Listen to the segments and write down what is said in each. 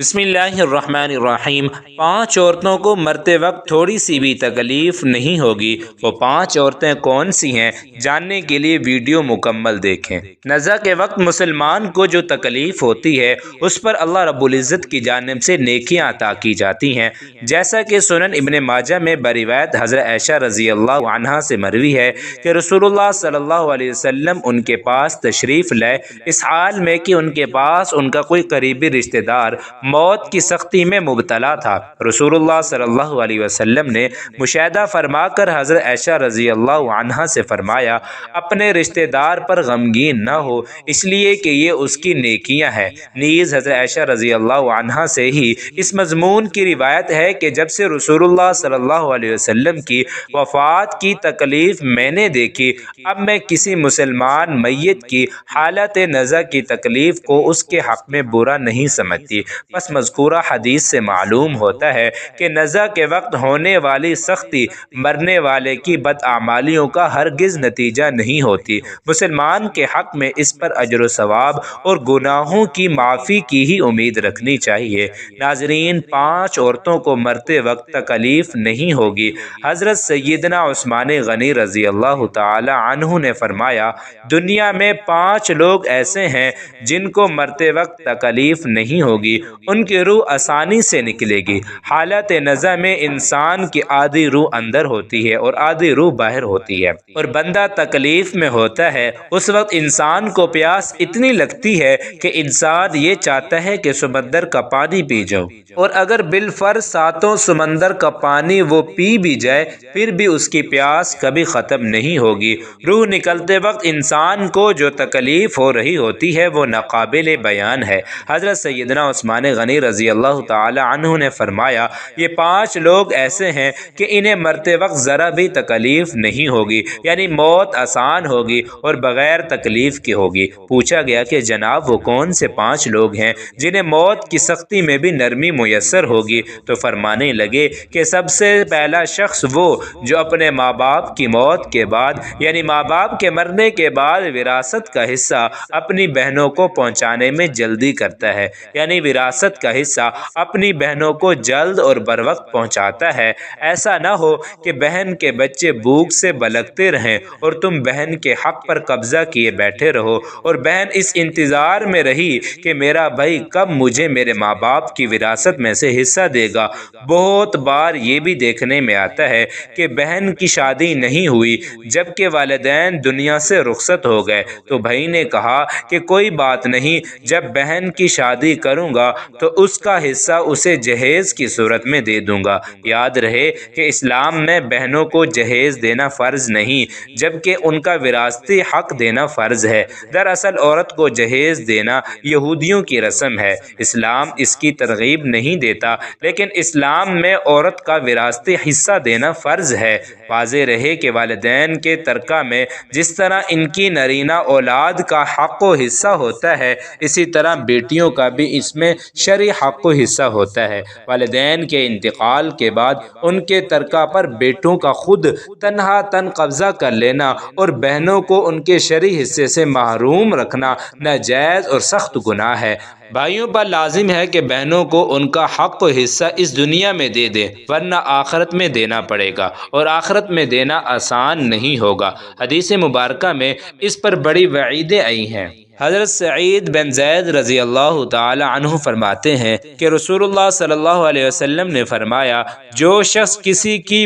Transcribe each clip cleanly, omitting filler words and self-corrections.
بسم اللہ الرحمن الرحیم۔ 5 عورتوں کو مرتے وقت تھوڑی سی بھی تکلیف نہیں ہوگی۔ وہ 5 عورتیں کون سی ہیں؟ جاننے کے لیے ویڈیو مکمل دیکھیں۔ نزع کے وقت مسلمان کو جو تکلیف ہوتی ہے اس پر اللہ رب العزت کی جانب سے نیکیاں عطا کی جاتی ہیں، جیسا کہ سنن ابن ماجہ میں بروایت حضرت عائشہ رضی اللہ عنہا سے مروی ہے کہ رسول اللہ صلی اللہ علیہ وسلم ان کے پاس تشریف لائے اس حال میں کہ ان کے پاس ان کا کوئی قریبی رشتہ دار موت کی سختی میں مبتلا تھا۔ رسول اللہ صلی اللہ علیہ وسلم نے مشاہدہ فرما کر حضرت عائشہ رضی اللہ عنہا سے فرمایا، اپنے رشتہ دار پر غمگین نہ ہو، اس لیے کہ یہ اس کی نیکیاں ہیں۔ نیز حضرت عائشہ رضی اللہ عنہا سے ہی اس مضمون کی روایت ہے کہ جب سے رسول اللہ صلی اللہ علیہ وسلم کی وفات کی تکلیف میں نے دیکھی، اب میں کسی مسلمان میت کی حالت نزع کی تکلیف کو اس کے حق میں برا نہیں سمجھتی۔ بس مذکورہ حدیث سے معلوم ہوتا ہے کہ نزع کے وقت ہونے والی سختی مرنے والے کی بدعمالیوں کا ہرگز نتیجہ نہیں ہوتی۔ مسلمان کے حق میں اس پر اجر و ثواب اور گناہوں کی معافی کی ہی امید رکھنی چاہیے۔ ناظرین، 5 عورتوں کو مرتے وقت تکلیف نہیں ہوگی۔ حضرت سیدنا عثمان غنی رضی اللہ تعالی عنہ نے فرمایا، دنیا میں 5 لوگ ایسے ہیں جن کو مرتے وقت تکلیف نہیں ہوگی، ان کی روح آسانی سے نکلے گی۔ حالت نزع میں انسان کی آدھی روح اندر ہوتی ہے اور آدھی روح باہر ہوتی ہے، اور بندہ تکلیف میں ہوتا ہے۔ اس وقت انسان کو پیاس اتنی لگتی ہے کہ انسان یہ چاہتا ہے کہ سمندر کا پانی پی جاؤ، اور اگر بالفرض 7 سمندر کا پانی وہ پی بھی جائے پھر بھی اس کی پیاس کبھی ختم نہیں ہوگی۔ روح نکلتے وقت انسان کو جو تکلیف ہو رہی ہوتی ہے وہ ناقابل بیان ہے۔ حضرت سیدنا عثمان غنی رضی اللہ تعالی عنہ نے فرمایا، یہ 5 لوگ ایسے ہیں کہ انہیں مرتے وقت ذرا بھی تکلیف نہیں ہوگی، یعنی موت آسان ہوگی اور بغیر تکلیف کی ہوگی۔ پوچھا گیا کہ جناب وہ کون سے 5 لوگ ہیں جنہیں موت کی سختی میں بھی نرمی میسر ہوگی؟ تو فرمانے لگے کہ سب سے پہلا شخص وہ جو اپنے ماں باپ کی موت کے بعد، یعنی ماں باپ کے مرنے کے بعد وراثت کا حصہ اپنی بہنوں کو پہنچانے میں جلدی کرتا ہے، یعنی وراثت کا حصہ اپنی بہنوں کو جلد اور بر وقت پہنچاتا ہے۔ ایسا نہ ہو کہ بہن کے بچے بھوک سے بلکتے رہیں اور تم بہن کے حق پر قبضہ کیے بیٹھے رہو، اور بہن اس انتظار میں رہی کہ میرا بھائی کب مجھے میرے ماں باپ کی وراثت میں سے حصہ دے گا۔ بہت بار یہ بھی دیکھنے میں آتا ہے کہ بہن کی شادی نہیں ہوئی جبکہ والدین دنیا سے رخصت ہو گئے تو بھائی نے کہا کہ کوئی بات نہیں، جب بہن کی شادی کروں گا تو اس کا حصہ اسے جہیز کی صورت میں دے دوں گا۔ یاد رہے کہ اسلام میں بہنوں کو جہیز دینا فرض نہیں جبکہ ان کا وراثتی حق دینا فرض ہے۔ دراصل عورت کو جہیز دینا یہودیوں کی رسم ہے، اسلام اس کی ترغیب نہیں دیتا، لیکن اسلام میں عورت کا وراثتی حصہ دینا فرض ہے۔ واضح رہے کہ والدین کے ترکہ میں جس طرح ان کی نرینہ اولاد کا حق و حصہ ہوتا ہے، اسی طرح بیٹیوں کا بھی اس میں شرعی حق و حصہ ہوتا ہے۔ والدین کے انتقال کے بعد ان کے ترکہ پر بیٹوں کا خود تنہا قبضہ کر لینا اور بہنوں کو ان کے شرعی حصے سے محروم رکھنا ناجائز اور سخت گناہ ہے۔ بھائیوں پر لازم ہے کہ بہنوں کو ان کا حق و حصہ اس دنیا میں دے دیں، ورنہ آخرت میں دینا پڑے گا، اور آخرت میں دینا آسان نہیں ہوگا۔ حدیث مبارکہ میں اس پر بڑی وعیدیں آئی ہیں۔ حضرت سعید بن زید رضی اللہ تعالی عنہ فرماتے ہیں کہ رسول اللہ صلی اللہ علیہ وسلم نے فرمایا، جو شخص کسی کی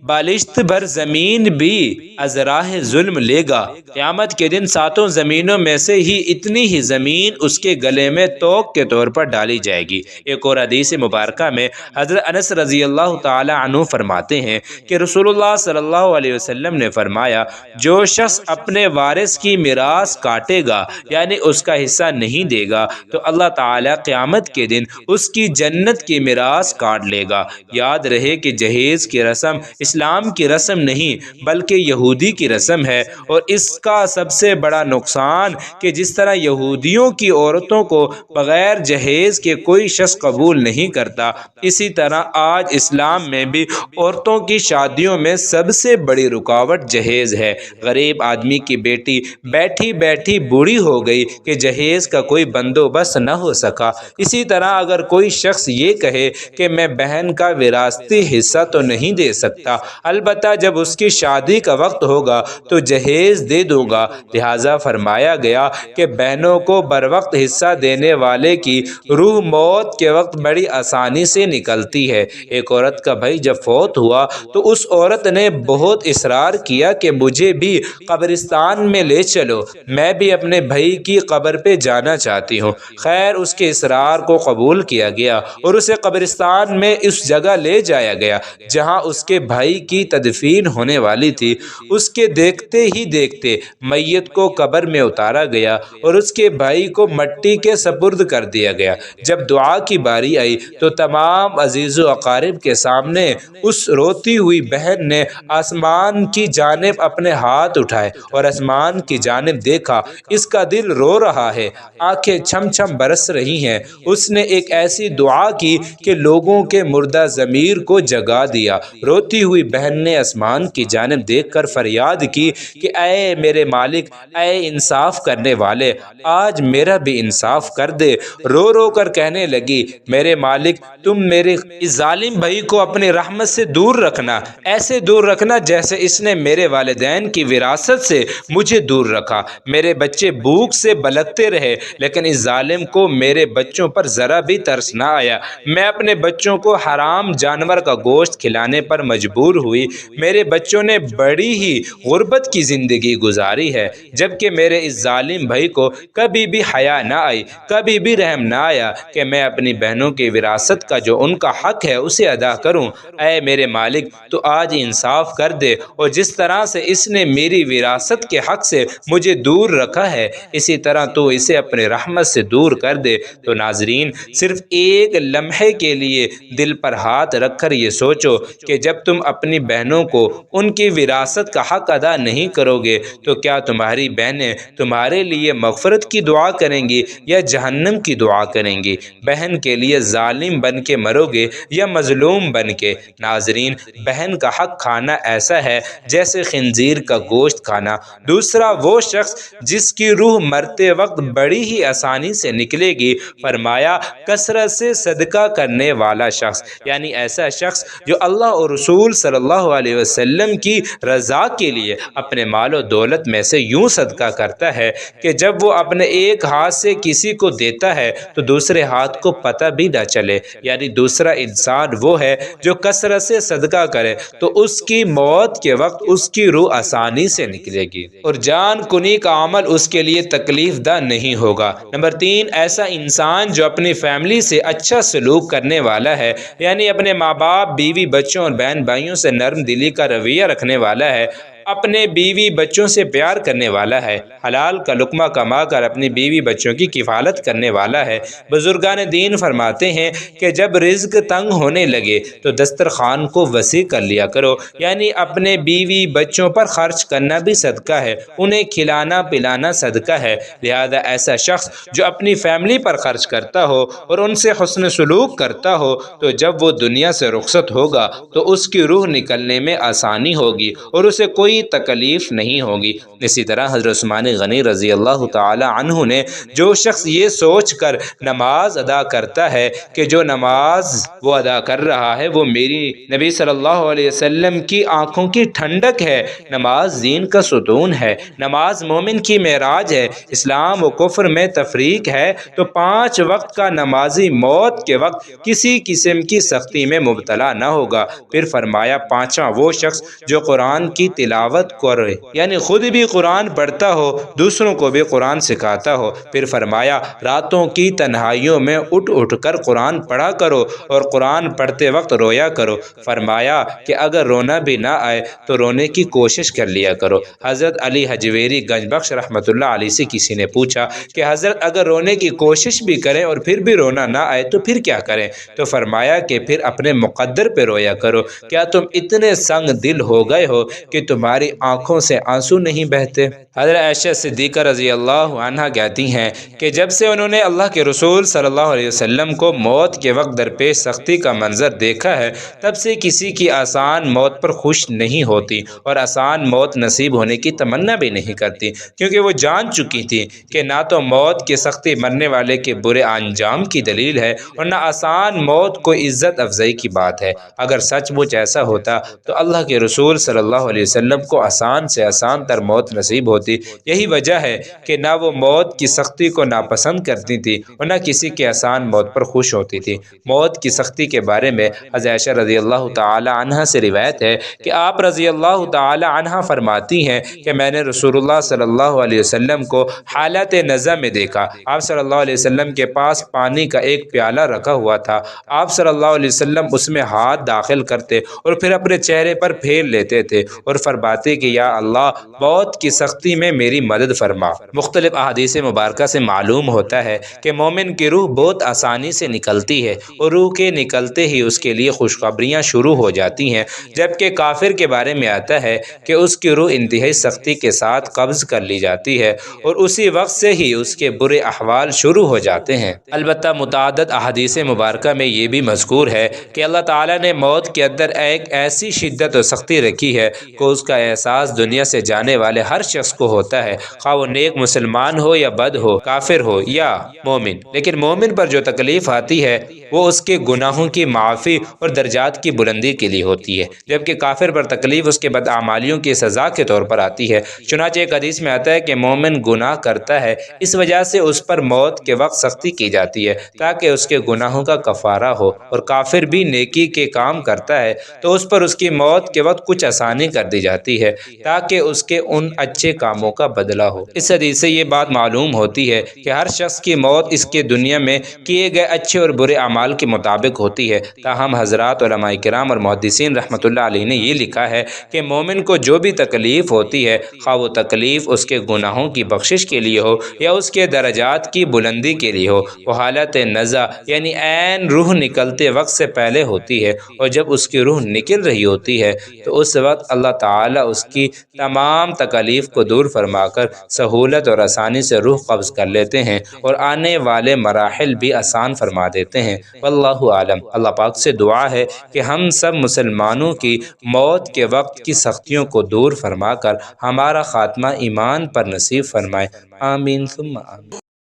بالشت بھر زمین بھی از راہ ظلم لے گا، قیامت کے دن 7 زمینوں میں سے ہی اتنی ہی زمین اس کے گلے میں توق کے طور پر ڈالی جائے گی۔ ایک اور حدیث مبارکہ میں حضرت انس رضی اللہ تعالی عنہ فرماتے ہیں کہ رسول اللہ صلی اللہ علیہ وسلم نے فرمایا، جو شخص اپنے وارث کی میراث کاٹے گا، یعنی اس کا حصہ نہیں دے گا، تو اللہ تعالیٰ قیامت کے دن اس کی جنت کی میراث کاٹ لے گا۔ یاد رہے کہ جہیز کی رسم اسلام کی رسم نہیں بلکہ یہودی کی رسم ہے، اور اس کا سب سے بڑا نقصان کہ جس طرح یہودیوں کی عورتوں کو بغیر جہیز کے کوئی شخص قبول نہیں کرتا، اسی طرح آج اسلام میں بھی عورتوں کی شادیوں میں سب سے بڑی رکاوٹ جہیز ہے۔ غریب آدمی کی بیٹی بیٹھی بیٹھی بوڑھی ہو گئی گئی کہ جہیز کا کوئی بندوبست نہ ہو سکا۔ اسی طرح اگر کوئی شخص یہ کہے کہ میں بہن کا وراثتی حصہ تو نہیں دے سکتا، البتہ جب اس کی شادی کا وقت ہوگا تو جہیز دے دوں گا، لہٰذا فرمایا گیا کہ بہنوں کو بر وقت حصہ دینے والے کی روح موت کے وقت بڑی آسانی سے نکلتی ہے۔ ایک عورت کا بھائی جب فوت ہوا تو اس عورت نے بہت اصرار کیا کہ مجھے بھی قبرستان میں لے چلو، میں بھی اپنے بھائی کی قبر پہ جانا چاہتی ہوں۔ خیر اس کے اصرار کو قبول کیا گیا اور اسے قبرستان میں اس جگہ لے جایا گیا جہاں اس کے بھائی کی تدفین ہونے والی تھی۔ اس کے دیکھتے ہی دیکھتے میت کو قبر میں اتارا گیا اور اس کے بھائی کو مٹی کے سپرد کر دیا گیا۔ جب دعا کی باری آئی تو تمام عزیز و اقارب کے سامنے اس روتی ہوئی بہن نے آسمان کی جانب اپنے ہاتھ اٹھائے اور آسمان کی جانب دیکھا، اس کا دل رو رہا ہے، آنکھیں چھم چھم برس رہی ہیں۔ اس نے ایک ایسی دعا کی کہ لوگوں کے مردہ ضمیر کو جگا دیا۔ روتی ہوئی بہن نے آسمان کی جانب دیکھ کر فریاد کی کہ اے میرے مالک، اے انصاف کرنے والے، آج میرا بھی انصاف کر دے۔ رو رو کر کہنے لگی، میرے مالک تم میرے اس ظالم بھائی کو اپنی رحمت سے دور رکھنا، ایسے دور رکھنا جیسے اس نے میرے والدین کی وراثت سے مجھے دور رکھا۔ میرے بچے بھوک سے بلکتے رہے لیکن اس ظالم کو میرے بچوں پر ذرا بھی ترس نہ آیا۔ میں اپنے بچوں کو حرام جانور کا گوشت کھلانے پر مجبور ہوئی۔ میرے بچوں نے بڑی ہی غربت کی زندگی گزاری ہے، جبکہ میرے اس ظالم بھائی کو کبھی بھی حیا نہ آئی، کبھی بھی رحم نہ آیا کہ میں اپنی بہنوں کی وراثت کا جو ان کا حق ہے اسے ادا کروں۔ اے میرے مالک تو آج انصاف کر دے، اور جس طرح سے اس نے میری وراثت کے حق سے مجھے دور رکھا ہے اسی طرح تو اسے اپنے رحمت سے دور کر دے۔ تو ناظرین، صرف ایک لمحے کے لیے دل پر ہاتھ رکھ کر یہ سوچو کہ جب تم اپنی بہنوں کو ان کی وراثت کا حق ادا نہیں کرو گے تو کیا تمہاری بہنیں تمہارے لیے مغفرت کی دعا کریں گی یا جہنم کی دعا کریں گی؟ بہن کے لیے ظالم بن کے مرو گے یا مظلوم بن کے؟ ناظرین، بہن کا حق کھانا ایسا ہے جیسے خنزیر کا گوشت کھانا۔ دوسرا وہ شخص جس کی روح مرتے وقت بڑی ہی آسانی سے نکلے گی، فرمایا کثرت سے صدقہ کرنے والا شخص، یعنی ایسا شخص جو اللہ اور رسول صلی اللہ علیہ وسلم کی رضا کے لیے اپنے مال و دولت میں سے یوں صدقہ کرتا ہے کہ جب وہ اپنے ایک ہاتھ سے کسی کو دیتا ہے تو دوسرے ہاتھ کو پتہ بھی نہ چلے۔ یعنی دوسرا انسان وہ ہے جو کثرت سے صدقہ کرے تو اس کی موت کے وقت اس کی روح آسانی سے نکلے گی اور جان کنی کا عمل اس کے لیے تکلیف دہ نہیں ہوگا۔ نمبر 3، ایسا انسان جو اپنی فیملی سے اچھا سلوک کرنے والا ہے، یعنی اپنے ماں باپ، بیوی، بچوں اور بہن بھائیوں سے نرم دلی کا رویہ رکھنے والا ہے، اپنے بیوی بچوں سے پیار کرنے والا ہے، حلال کا لقمہ کما کر اپنی بیوی بچوں کی کفالت کرنے والا ہے۔ بزرگان دین فرماتے ہیں کہ جب رزق تنگ ہونے لگے تو دسترخوان کو وسیع کر لیا کرو، یعنی اپنے بیوی بچوں پر خرچ کرنا بھی صدقہ ہے، انہیں کھلانا پلانا صدقہ ہے۔ لہذا ایسا شخص جو اپنی فیملی پر خرچ کرتا ہو اور ان سے حسن سلوک کرتا ہو تو جب وہ دنیا سے رخصت ہوگا تو اس کی روح نکلنے میں آسانی ہوگی اور اسے کوئی تکلیف نہیں ہوگی۔ اسی طرح حضرت عثمان غنی رضی اللہ تعالی عنہ نے جو شخص یہ سوچ کر نماز ادا کرتا ہے کہ جو نماز وہ ادا کر رہا ہے وہ میری نبی صلی اللہ علیہ وسلم کی آنکھوں کی ٹھنڈک ہے، نماز دین کا ستون ہے، نماز مومن کی معراج ہے، اسلام و کفر میں تفریق ہے، تو 5 وقت کا نمازی موت کے وقت کسی قسم کی سختی میں مبتلا نہ ہوگا۔ پھر فرمایا 5واں وہ شخص جو قرآن کی تلاوت کرے، یعنی خود بھی قرآن پڑھتا ہو، دوسروں کو بھی قرآن سکھاتا ہو۔ پھر فرمایا راتوں کی تنہائیوں میں اٹھ اٹھ کر قرآن پڑھا کرو اور قرآن پڑھتے وقت رویا کرو۔ فرمایا کہ اگر رونا بھی نہ آئے تو رونے کی کوشش کر لیا کرو۔ حضرت علی حجویری گنج بخش رحمۃ اللہ علیہ سے کسی نے پوچھا کہ حضرت اگر رونے کی کوشش بھی کریں اور پھر بھی رونا نہ آئے تو پھر کیا کریں؟ تو فرمایا کہ پھر اپنے مقدر پہ رویا کرو۔ کیا تم اتنے سنگ دل ہو گئے ہو کہ تمہارے ہماری آنکھوں سے آنسو نہیں بہتے؟ حضرت عائشہ صدیقہ رضی اللہ عنہا کہتی ہیں کہ جب سے انہوں نے اللہ کے رسول صلی اللہ علیہ وسلم کو موت کے وقت درپیش سختی کا منظر دیکھا ہے، تب سے کسی کی آسان موت پر خوش نہیں ہوتی اور آسان موت نصیب ہونے کی تمنا بھی نہیں کرتی، کیونکہ وہ جان چکی تھی کہ نہ تو موت کی سختی مرنے والے کے برے انجام کی دلیل ہے اور نہ آسان موت کو عزت افزائی کی بات ہے۔ اگر سچ مچ ایسا ہوتا تو اللہ کے رسول صلی اللہ علیہ وسلم کو آسان سے آسان تر موت نصیب ہوتی۔ یہی وجہ ہے کہ نہ وہ موت کی سختی کو ناپسند کرتی تھی اور نہ کسی کے آسان موت پر خوش ہوتی تھی۔ موت کی سختی کے بارے میں حضرت عائشہ رضی اللہ تعالی عنہ سے روایت ہے کہ آپ رضی اللہ تعالی عنہ فرماتی ہیں کہ میں نے رسول اللہ صلی اللہ علیہ وسلم کو حالت نزع میں دیکھا۔ آپ صلی اللہ علیہ وسلم کے پاس پانی کا ایک پیالہ رکھا ہوا تھا۔ آپ صلی اللہ علیہ وسلم اس میں ہاتھ داخل کرتے اور پھر اپنے چہرے پر پھیر لیتے تھے اور فرماتے کہ یا اللہ، موت کی سختی میں میری مدد فرما۔ مختلف احادیث مبارکہ سے معلوم ہوتا ہے کہ مومن کی روح بہت آسانی سے نکلتی ہے اور روح کے نکلتے ہی اس کے لیے خوشخبریاں شروع ہو جاتی ہیں، جبکہ کافر کے بارے میں آتا ہے کہ اس کی روح انتہائی سختی کے ساتھ قبض کر لی جاتی ہے اور اسی وقت سے ہی اس کے برے احوال شروع ہو جاتے ہیں۔ البتہ متعدد احادیث مبارکہ میں یہ بھی مذکور ہے کہ اللہ تعالیٰ نے موت کے اندر ایک ایسی شدت و سختی رکھی ہے کہ اس کا احساس دنیا سے جانے والے ہر شخص کو ہوتا ہے، خواہ وہ نیک مسلمان ہو یا بد ہو، کافر ہو یا مومن۔ لیکن مومن پر جو تکلیف آتی ہے وہ اس کے گناہوں کی معافی اور درجات کی بلندی کے لیے ہوتی ہے، جبکہ کافر پر تکلیف اس کے بدعمالیوں کی سزا کے طور پر آتی ہے۔ چنانچہ ایک حدیث میں آتا ہے کہ مومن گناہ کرتا ہے، اس وجہ سے اس پر موت کے وقت سختی کی جاتی ہے تاکہ اس کے گناہوں کا کفارہ ہو، اور کافر بھی نیکی کے کام کرتا ہے تو اس پر اس کی موت کے وقت کچھ آسانی کر دی جاتی ہے تاکہ اس کے ان اچھے کاموں کا بدلہ ہو۔ اس حدیث سے یہ بات معلوم ہوتی ہے کہ ہر شخص کی موت اس کے دنیا میں کیے گئے اچھے اور برے اعمال کے مطابق ہوتی ہے۔ تاہم حضرات علماء کرام اور محدثین رحمۃ اللہ علیہ نے یہ لکھا ہے کہ مومن کو جو بھی تکلیف ہوتی ہے، خواہ وہ تکلیف اس کے گناہوں کی بخشش کے لیے ہو یا اس کے درجات کی بلندی کے لیے ہو، وہ حالت نزع یعنی عین روح نکلتے وقت سے پہلے ہوتی ہے، اور جب اس کی روح نکل رہی ہوتی ہے تو اس وقت اللہ تعالیٰ اس کی تمام تکالیف کو دور فرما کر سہولت اور آسانی سے روح قبض کر لیتے ہیں اور آنے والے مراحل بھی آسان فرما دیتے ہیں۔ واللہ عالم۔ اللہ پاک سے دعا ہے کہ ہم سب مسلمانوں کی موت کے وقت کی سختیوں کو دور فرما کر ہمارا خاتمہ ایمان پر نصیب فرمائے۔ آمین ثم آمین۔